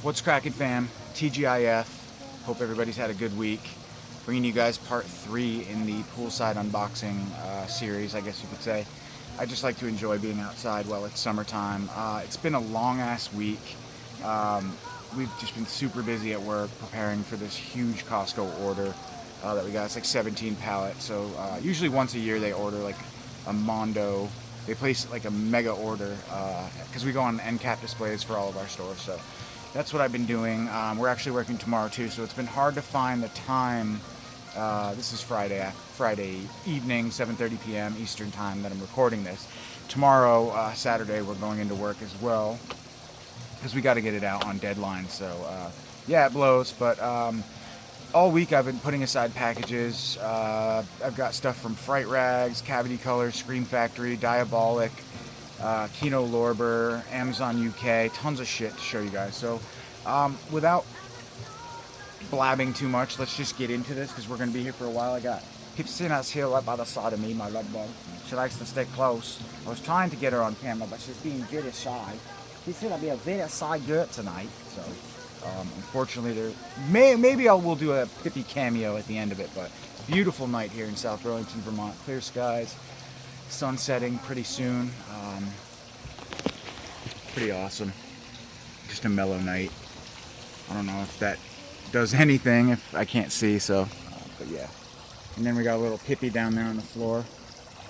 What's cracking, fam? TGIF. Hope everybody's had a good week. Bringing you guys part 3 in the Poolside unboxing series, I guess you could say. I just like to enjoy being outside while it's summertime. It's been a long-ass week. We've just been super busy at work preparing for this huge Costco order that we got. It's like 17 pallets. So usually once a year they order like a Mondo. They place like a mega order because we go on end cap displays for all of our stores. So that's what I've been doing. We're actually working tomorrow too, so it's been hard to find the time. This is Friday evening, 7:30 p.m. Eastern time that I'm recording this. Tomorrow, Saturday, we're going into work as well because we got to get it out on deadline. So yeah, it blows. But all week I've been putting aside packages. I've got stuff from Fright Rags, Cavity Colors, Scream Factory, Diabolic, Kino Lorber, Amazon UK, tons of shit to show you guys. So without blabbing too much, let's just get into this because we're going to be here for a while. I got Hipsina's here right by the side of me, my love bug. She likes to stay close. I was trying to get her on camera, but she's being very shy. She's going to be a very shy girl tonight. So unfortunately, maybe we'll do a Pippi cameo at the end of it. But beautiful night here in South Burlington, Vermont. Clear skies, sun setting pretty soon. Pretty awesome. Just a mellow night. I don't know if that does anything if I can't see, so but yeah. And then we got a little Pippi down there on the floor,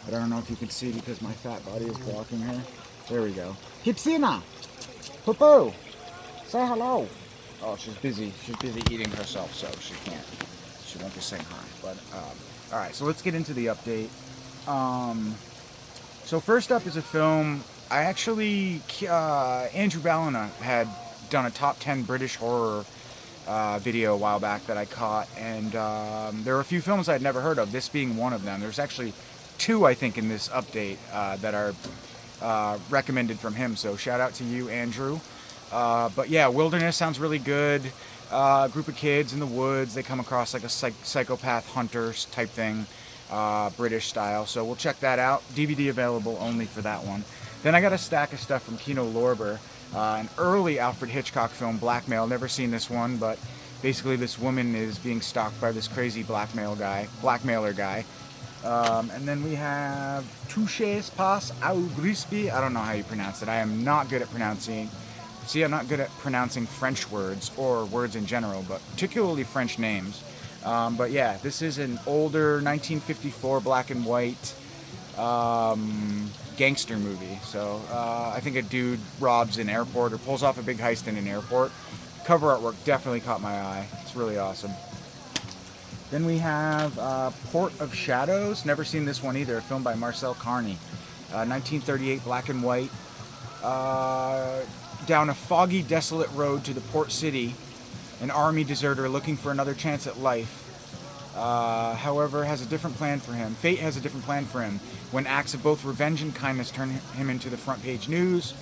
but I don't know if you can see because my fat body is blocking her. There we go. Hipsina! Popo! Say hello! Oh, she's busy eating herself, so she won't just say hi. But alright, so let's get into the update. So first up is a film. I actually Andrew Ballina had done a top 10 British horror video a while back that I caught, and there were a few films I'd never heard of, this being one of them. There's actually 2, I think, in this update that are recommended from him, so shout out to you, Andrew. But yeah, Wilderness sounds really good. Group of kids in the woods, they come across like a psychopath hunters type thing, British style, so we'll check that out. DVD available only for that one. Then I got a stack of stuff from Kino Lorber. An early Alfred Hitchcock film, Blackmail. Never seen this one, but basically this woman is being stalked by this crazy blackmailer guy. And then we have Touches Pas au Grisby. I don't know how you pronounce it. I am not good at pronouncing. See, I'm not good at pronouncing French words or words in general, but particularly French names. But yeah, this is an older 1954 black and white gangster movie. So I think a dude robs an airport or pulls off a big heist in an airport. Cover artwork definitely caught my eye. It's really awesome. Then we have Port of Shadows. Never seen this one either. Filmed by Marcel Carney. 1938 black and white. Down a foggy, desolate road to the port city, an army deserter looking for another chance at life. However, has a different plan for him. Fate has a different plan for him when acts of both revenge and kindness turn him into the front page news.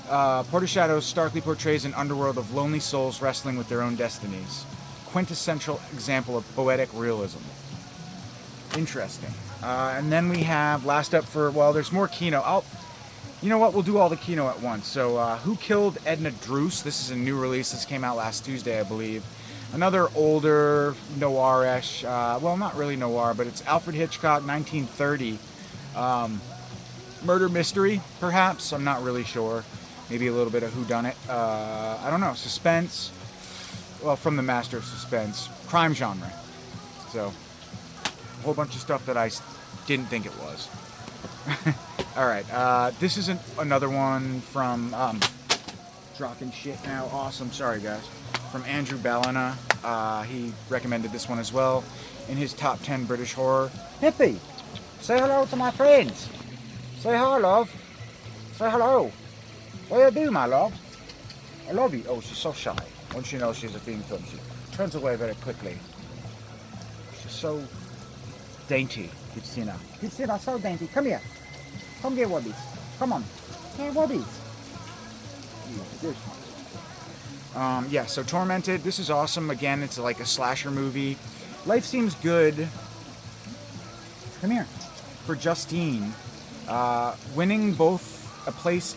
Port of Shadows starkly portrays an underworld of lonely souls wrestling with their own destinies. Quintessential example of poetic realism. Interesting. And then we have, last up for, well, there's more Kino. You know what, we'll do all the Kino at once. So, Who Killed Edna Druce? This is a new release. This came out last Tuesday, I believe. Another older, noir-ish, well, not really noir, but it's Alfred Hitchcock, 1930. Murder mystery, perhaps. I'm not really sure. Maybe a little bit of whodunit. I don't know. Suspense. Well, from the master of suspense. Crime genre. So, a whole bunch of stuff that I didn't think it was. Alright, this is another one from, dropping shit now. Awesome. Sorry, guys. From Andrew Ballina. He recommended this one as well in his top 10 British horror. Hippie, say hello to my friends. Say hi, love. Say hello. What do you do, my love? I love you. Oh, she's so shy. Once she knows she's being filmed, she turns away very quickly. She's so dainty, Hipsina. Hipsina, so dainty. Come here. Come get Wobbies. Come on. Hey, Wobbies. Yeah, so Tormented. This is awesome. Again, it's like a slasher movie. Life seems good. Come here. For Justine. Winning both a place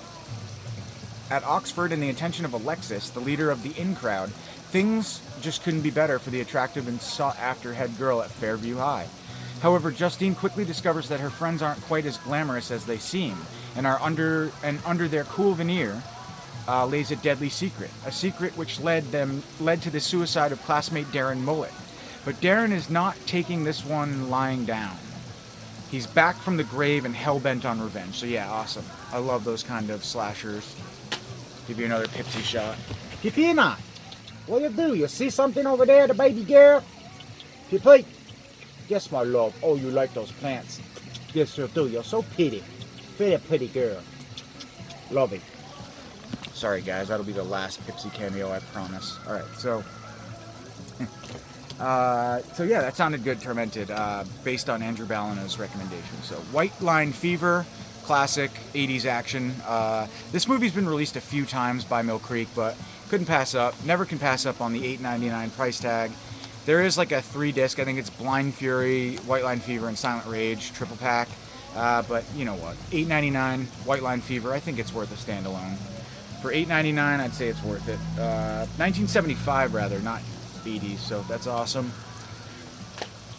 At Oxford and the attention of Alexis, the leader of the in crowd, things just couldn't be better for the attractive and sought-after head girl at Fairview High. However, Justine quickly discovers that her friends aren't quite as glamorous as they seem, and under their cool veneer lays a deadly secret. A secret which led to the suicide of classmate Darren Mullet. But Darren is not taking this one lying down. He's back from the grave and hell-bent on revenge. So yeah, awesome. I love those kind of slashers. Give you another Pipsy shot. Pipina, what you do? You see something over there, the baby girl? Pippi, yes, my love. Oh, you like those plants? Yes, you do. You're so pretty. Very pretty girl. Love it. Sorry, guys. That'll be the last Pipsy cameo, I promise. All right, so... so yeah, that sounded good, Tormented, based on Andrew Ballina's recommendation. So, White Line Fever, classic 80s action. This movie's been released a few times by Mill Creek, but never can pass up on the $8.99 price tag. There is like a 3-disc, I think it's Blind Fury, White Line Fever, and Silent Rage, triple pack. But you know what, $8.99, White Line Fever, I think it's worth a standalone. For $8.99, I'd say it's worth it. 1975 rather, not 80s, so that's awesome.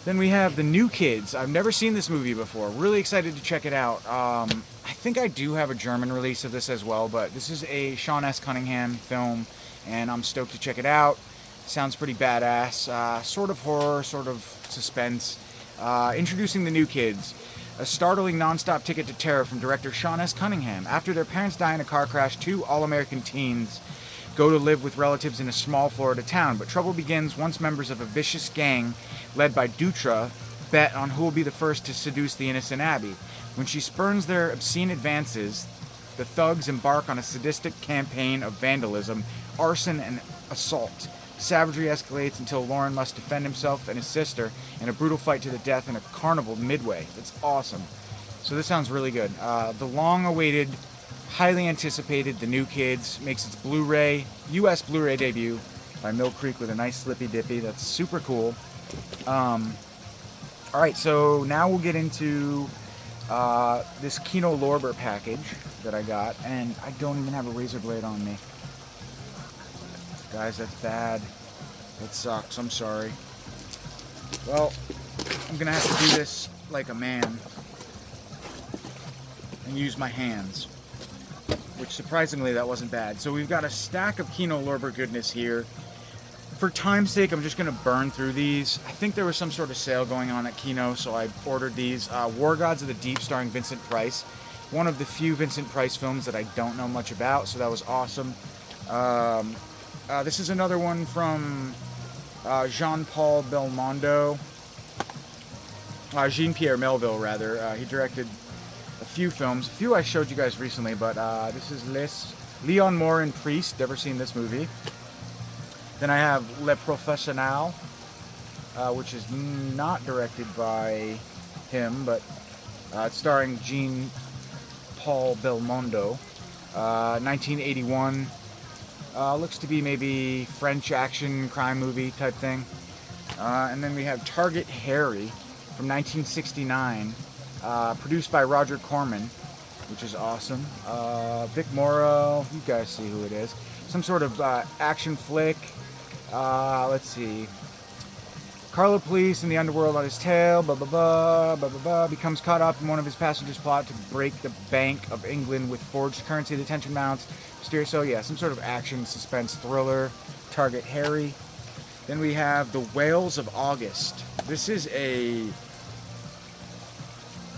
Then we have The New Kids. I've never seen this movie before. Really excited to check it out. I think I do have a German release of this as well, but this is a Sean S. Cunningham film, and I'm stoked to check it out. Sounds pretty badass. Sort of horror, sort of suspense. Introducing The New Kids. A startling non-stop ticket to terror from director Sean S. Cunningham. After their parents die in a car crash, 2 all-American teens go to live with relatives in a small Florida town, but trouble begins once members of a vicious gang led by Dutra bet on who will be the first to seduce the innocent Abby. When she spurns their obscene advances, the thugs embark on a sadistic campaign of vandalism, arson, and assault. Savagery escalates until Lauren must defend himself and his sister in a brutal fight to the death in a carnival midway. It's awesome. So this sounds really good. The long-awaited, highly anticipated The New Kids makes its U.S. Blu-ray debut by Mill Creek with a nice slippy dippy. That's super cool. Alright, so now we'll get into this Kino Lorber package that I got, and I don't even have a razor blade on me. Guys, that's bad. That sucks. I'm sorry. Well, I'm gonna have to do this like a man and use my hands, which surprisingly that wasn't bad. So we've got a stack of Kino Lorber goodness here. For time's sake, I'm just gonna burn through these. I think there was some sort of sale going on at Kino, so I ordered these. War Gods of the Deep, starring Vincent Price. One of the few Vincent Price films that I don't know much about, so that was awesome. This is another one from Jean-Paul Belmondo. Jean-Pierre Melville, rather. He directed a few films. A few I showed you guys recently, but this is Leon Moore and Priest. Never seen this movie. Then I have Le Professionnel, which is not directed by him, but it's starring Jean-Paul Belmondo. 1981. Looks to be maybe French action crime movie type thing. And then we have Target Harry from 1969, produced by Roger Corman, which is awesome. Vic Morrow, you guys see who it is. Some sort of action flick. Let's see. Carlo Police in the underworld on his tail, blah, blah, blah, blah, blah, blah, becomes caught up in one of his passengers' plot to break the Bank of England with forged currency. The tension mounts. So yeah, some sort of action, suspense, thriller. Target Harry. Then we have The Whales of August. This is a...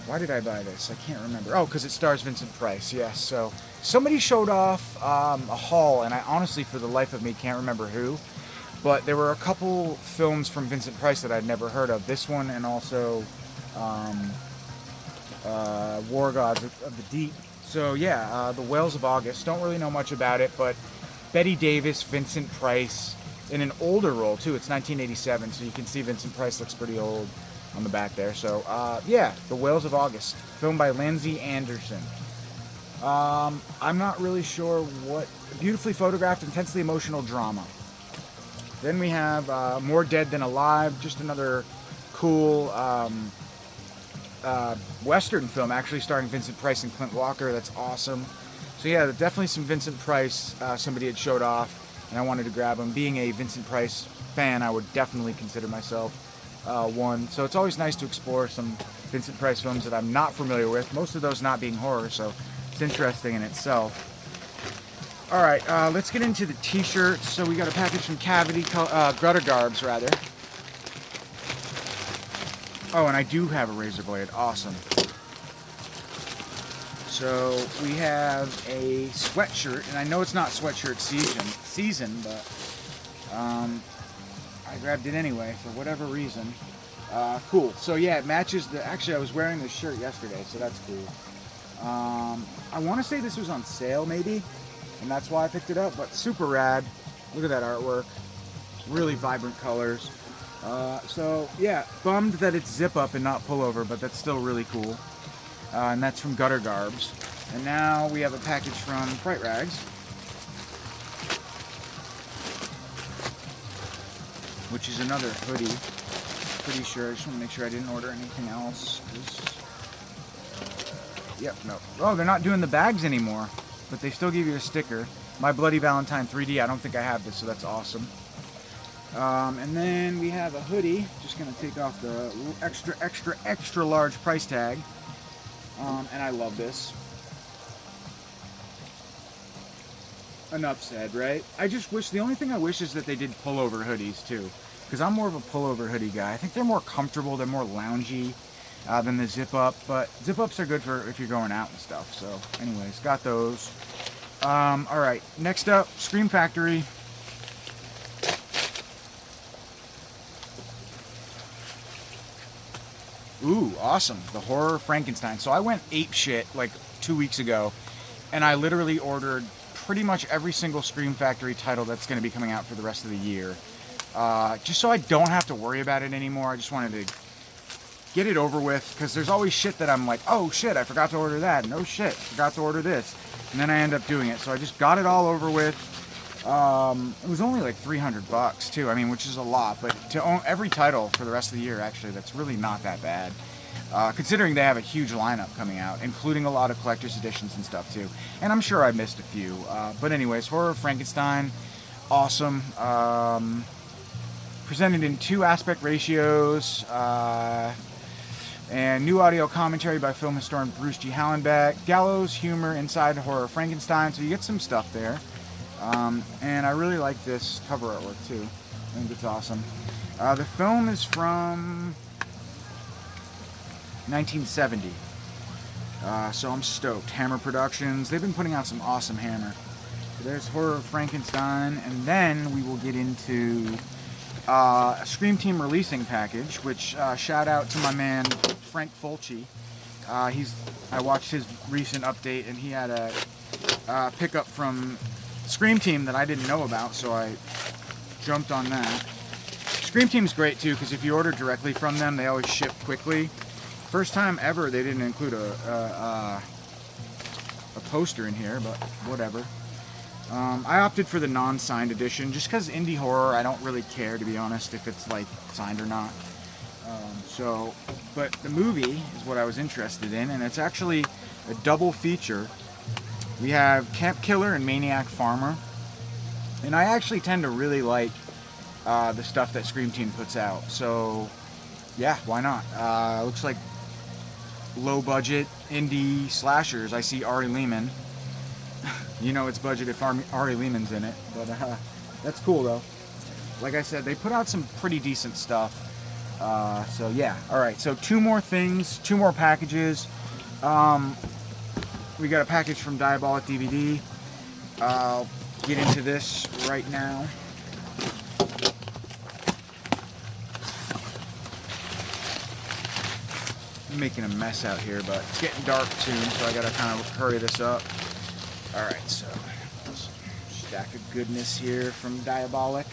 Why did I buy this? I can't remember. Oh, because it stars Vincent Price, yes. So somebody showed off a haul, and I honestly, for the life of me, can't remember who. But there were a couple films from Vincent Price that I'd never heard of. This one and also War Gods of the Deep. So yeah, The Whales of August. Don't really know much about it, but Bette Davis, Vincent Price, in an older role too. It's 1987, so you can see Vincent Price looks pretty old on the back there. So yeah, The Whales of August, filmed by Lindsay Anderson. I'm not really sure what. Beautifully photographed, intensely emotional drama. Then we have More Dead Than Alive, just another cool Western film, actually starring Vincent Price and Clint Walker. That's awesome. So yeah, definitely some Vincent Price. Somebody had showed off, and I wanted to grab them. Being a Vincent Price fan, I would definitely consider myself one. So it's always nice to explore some Vincent Price films that I'm not familiar with. Most of those not being horror, so it's interesting in itself. All right, let's get into the t-shirts. So we got a package from Gutter Garbs, rather. Oh, and I do have a razor blade. Awesome. So we have a sweatshirt, and I know it's not sweatshirt season, but I grabbed it anyway for whatever reason. Cool. So yeah, it matches the. Actually, I was wearing this shirt yesterday, so that's cool. I want to say this was on sale, maybe, and that's why I picked it up. But super rad. Look at that artwork. Really vibrant colors. So yeah, bummed that it's zip up and not pullover, but that's still really cool. And that's from Gutter Garbs. And now we have a package from Fright Rags, which is another hoodie. Pretty sure. I just want to make sure I didn't order anything else. Yep, no. Oh, they're not doing the bags anymore, but they still give you a sticker. My Bloody Valentine 3D. I don't think I have this, so that's awesome. And then we have a hoodie. Just gonna take off the extra large price tag. And I love this. Enough said, right? I just wish, the only thing I wish is that they did pullover hoodies too, because I'm more of a pullover hoodie guy. I think they're more comfortable, they're more loungy than the zip up, but zip ups are good for if you're going out and stuff. So anyways, got those. All right, next up, Scream Factory. Ooh, awesome. The Horror Frankenstein. So I went ape shit like 2 weeks ago, and I literally ordered pretty much every single Scream Factory title that's going to be coming out for the rest of the year. Just so I don't have to worry about it anymore. I just wanted to get it over with, because there's always shit that I'm like, oh shit, I forgot to order that. No shit, forgot to order this. And then I end up doing it. So I just got it all over with. It was only like $300 too. I mean, which is a lot, but to own every title for the rest of the year, actually, that's really not that bad. Considering they have a huge lineup coming out, including a lot of collector's editions and stuff too. And I'm sure I missed a few. But anyways, Horror Frankenstein, awesome. Presented in 2 aspect ratios. And new audio commentary by film historian Bruce G. Hallenbeck. Gallows humor inside Horror Frankenstein. So you get some stuff there. And I really like this cover artwork too. I think it's awesome. The film is from 1970. So I'm stoked. Hammer Productions. They've been putting out some awesome Hammer. So there's Horror Frankenstein. And then we will get into a Scream Team releasing package, which shout out to my man Frank Fulci. I watched his recent update, and he had a pickup from Scream Team that I didn't know about, so I jumped on that. Scream Team's great too, because if you order directly from them, they always ship quickly. First time ever they didn't include a poster in here, but whatever. I opted for the non-signed edition just because indie horror, I don't really care, to be honest, if it's like signed or not. But the movie is what I was interested in, and it's actually a double feature. We have Camp Killer and Maniac Farmer, and I actually tend to really like the stuff that Scream Team puts out. So yeah, why not? Looks like low budget indie slashers. I see Ari Lehman. You know it's budget if Ari Lehman's in it, but that's cool though. Like I said, they put out some pretty decent stuff. So yeah, all right. So 2 more things, 2 more packages. We got a package from Diabolic DVD. I'll get into this right now. I'm making a mess out here, but it's getting dark soon, so I gotta kind of hurry this up. Alright, so stack of goodness here from Diabolic.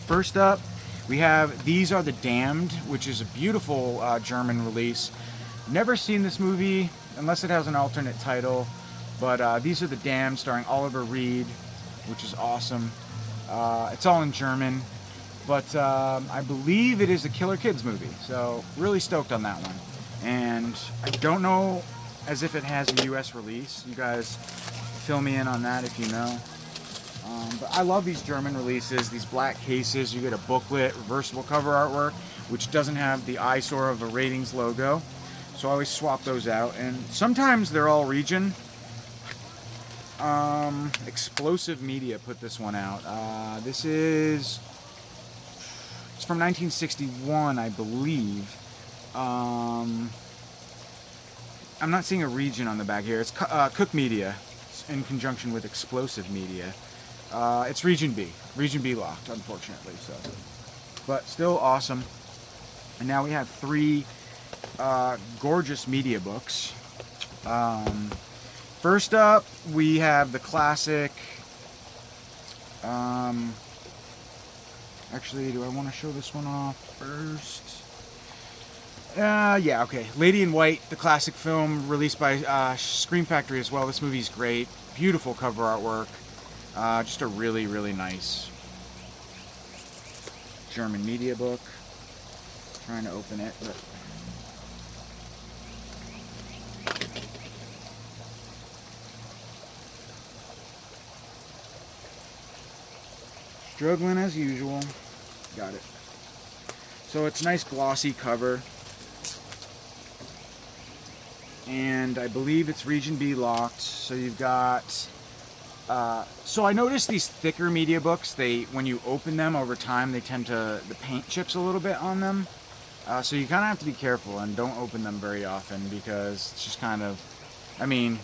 First up, we have These Are the Damned, which is a beautiful German release. Never seen this movie, unless it has an alternate title, but These Are the Damned, starring Oliver Reed, which is awesome. It's all in German, but I believe it is a Killer Kids movie, so really stoked on that one. And I don't know as if it has a US release. You guys fill me in on that if you know. But I love these German releases, these black cases. You get a booklet, reversible cover artwork, which doesn't have the eyesore of a ratings logo. So I always swap those out. And sometimes they're all region. Explosive Media put this one out. It's from 1961, I believe. I'm not seeing a region on the back here. It's Cook Media in conjunction with Explosive Media. It's Region B locked, unfortunately. So, but still awesome. And now we have 3 gorgeous media books. First up, we have the classic. Actually, do I want to show this one off first? Yeah, okay. Lady in White, the classic film released by Scream Factory as well. This movie's great. Beautiful cover artwork. Just a really, really nice German media book. Trying to open it, but struggling as usual. Got it. So it's nice glossy cover. And I believe it's Region B locked. So you've got... so I noticed these thicker media books, when you open them over time, they tend to... the paint chips a little bit on them. So you kind of have to be careful and don't open them very often because it's just kind of... I mean...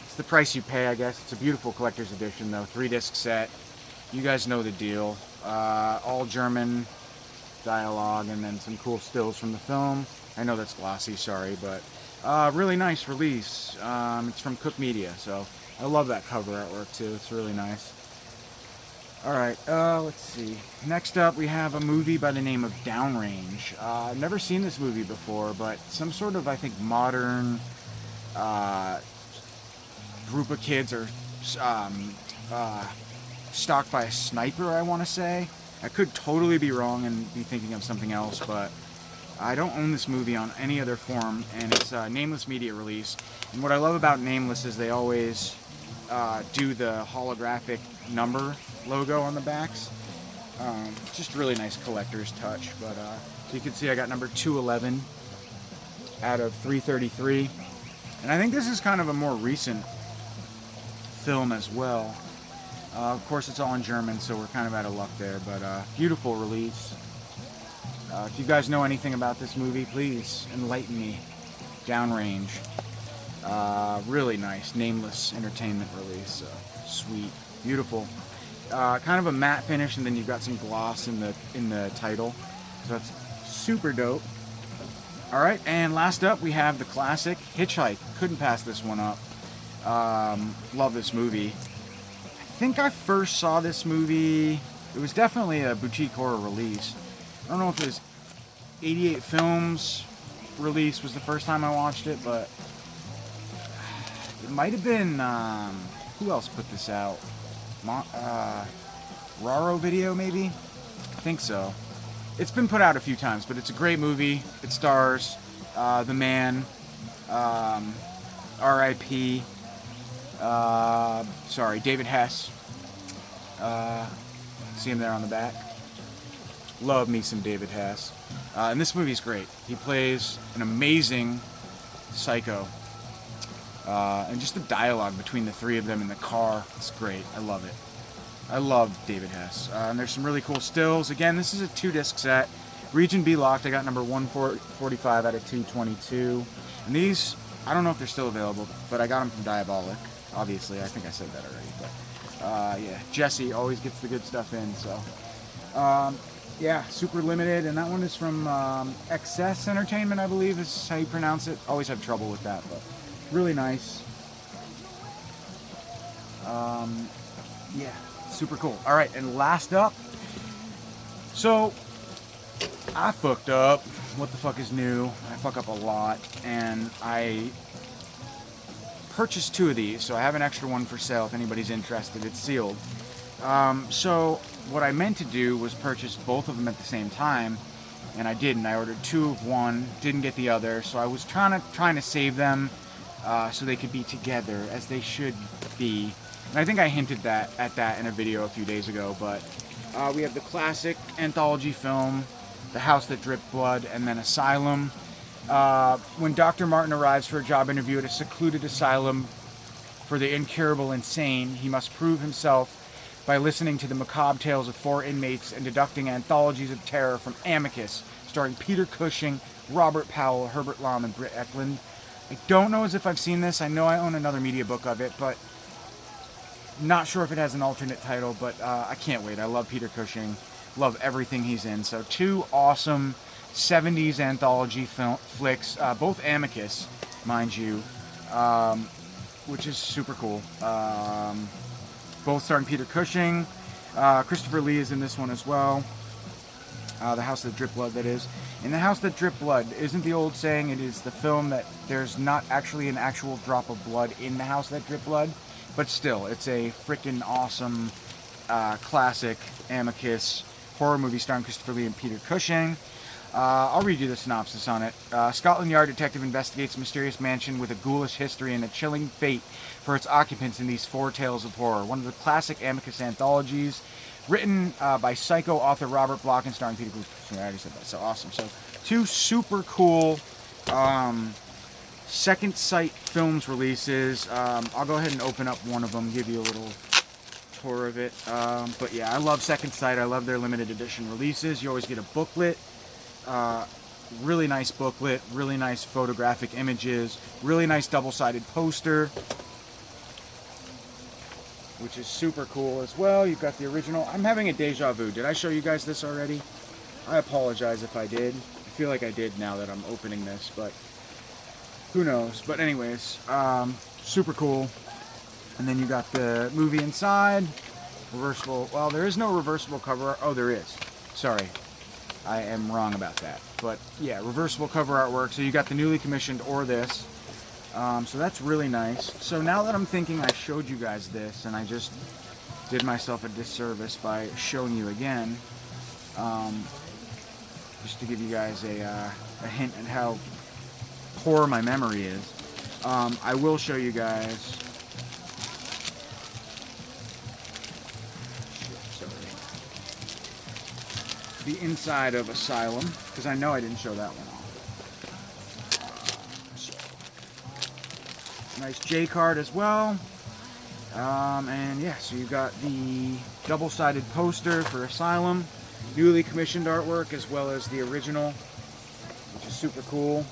it's the price you pay, I guess. It's a beautiful collector's edition, though. 3-disc set. You guys know the deal. All German dialogue and then some cool stills from the film. I know that's glossy, sorry, but really nice release. It's from Cook Media, so I love that cover artwork too. It's really nice. Alright, let's see. Next up, we have a movie by the name of Downrange. I've never seen this movie before, but some sort of, I think, modern group of kids are stalked by a sniper, I want to say. I could totally be wrong and be thinking of something else, but I don't own this movie on any other form, and it's a Nameless Media release. And what I love about Nameless is they always do the holographic number logo on the backs. Just really nice collector's touch. But so you can see I got number 211 out of 333. And I think this is kind of a more recent film as well. Of course, it's all in German, so we're kind of out of luck there. But beautiful release. If you guys know anything about this movie, please enlighten me. Downrange. Really nice. Nameless Entertainment release. Sweet. Beautiful. Kind of a matte finish, and then you've got some gloss in the title. So that's super dope. Alright, and last up we have the classic Hitchhike. Couldn't pass this one up. Love this movie. I think I first saw this movie... it was definitely a boutique horror release. I don't know if it was 88 Films release was the first time I watched it, but it might have been, who else put this out? Raro Video, maybe? I think so. It's been put out a few times, but it's a great movie. It stars the man, R.I.P., David Hess. See him there on the back. Love me some David Hess. And this movie's great. He plays an amazing psycho. And just the dialogue between the three of them in the car, it's great. I love it. I love David Hess. And there's some really cool stills. Again, this is a 2-disc set. Region B locked. I got number 145 out of 222. And these, I don't know if they're still available, but I got them from Diabolic. Obviously, I think I said that already. But yeah, Jesse always gets the good stuff in. So yeah, super limited. And that one is from Excess Entertainment, I believe is how you pronounce it. Always have trouble with that, but really nice. Yeah, super cool. All right, and last up. So I fucked up. What the fuck is new? I fuck up a lot, and I purchased 2 of these, so I have an extra one for sale if anybody's interested. It's sealed. So what I meant to do was purchase both of them at the same time, and I didn't. I ordered 2 of one, didn't get the other, so I was trying to save them so they could be together as they should be. And I think I hinted at that in a video a few days ago, but we have the classic anthology film, The House That Dripped Blood, and then Asylum. When Dr. Martin arrives for a job interview at a secluded asylum for the incurable insane, he must prove himself by listening to the macabre tales of 4 inmates and deducting anthologies of terror from Amicus, starring Peter Cushing, Robert Powell, Herbert Lom, and Britt Eklund. I don't know as if I've seen this. I know I own another media book of it, but not sure if it has an alternate title, but I can't wait. I love Peter Cushing. Love everything he's in. So 2 awesome 70s anthology flicks, both Amicus, mind you, which is super cool. Both starring Peter Cushing. Christopher Lee is in this one as well. The House That Dripped Blood, that is. In The House That Dripped Blood, isn't the old saying it is the film that there's not actually an actual drop of blood in The House That Dripped Blood? But still, it's a freaking awesome classic Amicus horror movie starring Christopher Lee and Peter Cushing. I'll read you the synopsis on it. Scotland Yard detective investigates a mysterious mansion with a ghoulish history and a chilling fate for its occupants in these 4 tales of horror. One of the classic Amicus anthologies, written by Psycho author Robert Bloch and starring Peter Cushing. I already said that, so awesome. So 2 super cool Second Sight Films releases. I'll go ahead and open up one of them, give you a little tour of it. But yeah, I love Second Sight. I love their limited edition releases. You always get a booklet. Really nice booklet, really nice photographic images, really nice double-sided poster, which is super cool as well. You've got the original. I'm having a deja vu. Did I show you guys this already? I apologize if I did. I feel like I did now that I'm opening this, but who knows. But anyways, super cool. And then you got the movie inside. Reversible. Well, there is no reversible cover. Oh, there is. Sorry. I am wrong about that. But yeah, reversible cover artwork. So you got the newly commissioned or this. So that's really nice. So now that I'm thinking I showed you guys this, and I just did myself a disservice by showing you again, just to give you guys a hint at how poor my memory is, I will show you guys. The inside of Asylum, because I know I didn't show that one off. Nice J card as well. And yeah, so you've got the double-sided poster for Asylum, newly commissioned artwork, as well as the original, which is super cool.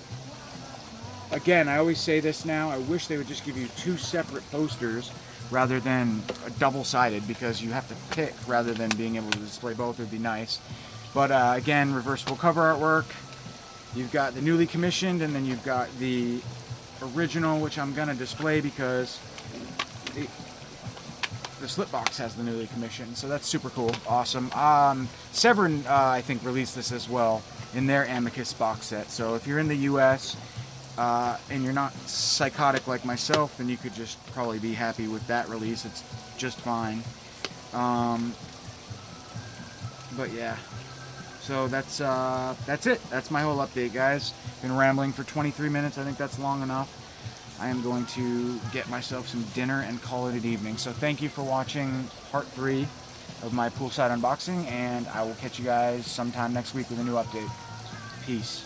Again, I always say this now, I wish they would just give you 2 separate posters rather than a double-sided, because you have to pick rather than being able to display both. Would be nice. But again, reversible cover artwork. You've got the newly commissioned, and then you've got the original, which I'm going to display because the slip box has the newly commissioned. So that's super cool. Awesome. Severin, I think, released this as well in their Amicus box set. So if you're in the U.S. And you're not psychotic like myself, then you could just probably be happy with that release. It's just fine. But yeah. So that's it. That's my whole update, guys. Been rambling for 23 minutes. I think that's long enough. I am going to get myself some dinner and call it an evening. So thank you for watching part 3 of my poolside unboxing, and I will catch you guys sometime next week with a new update. Peace.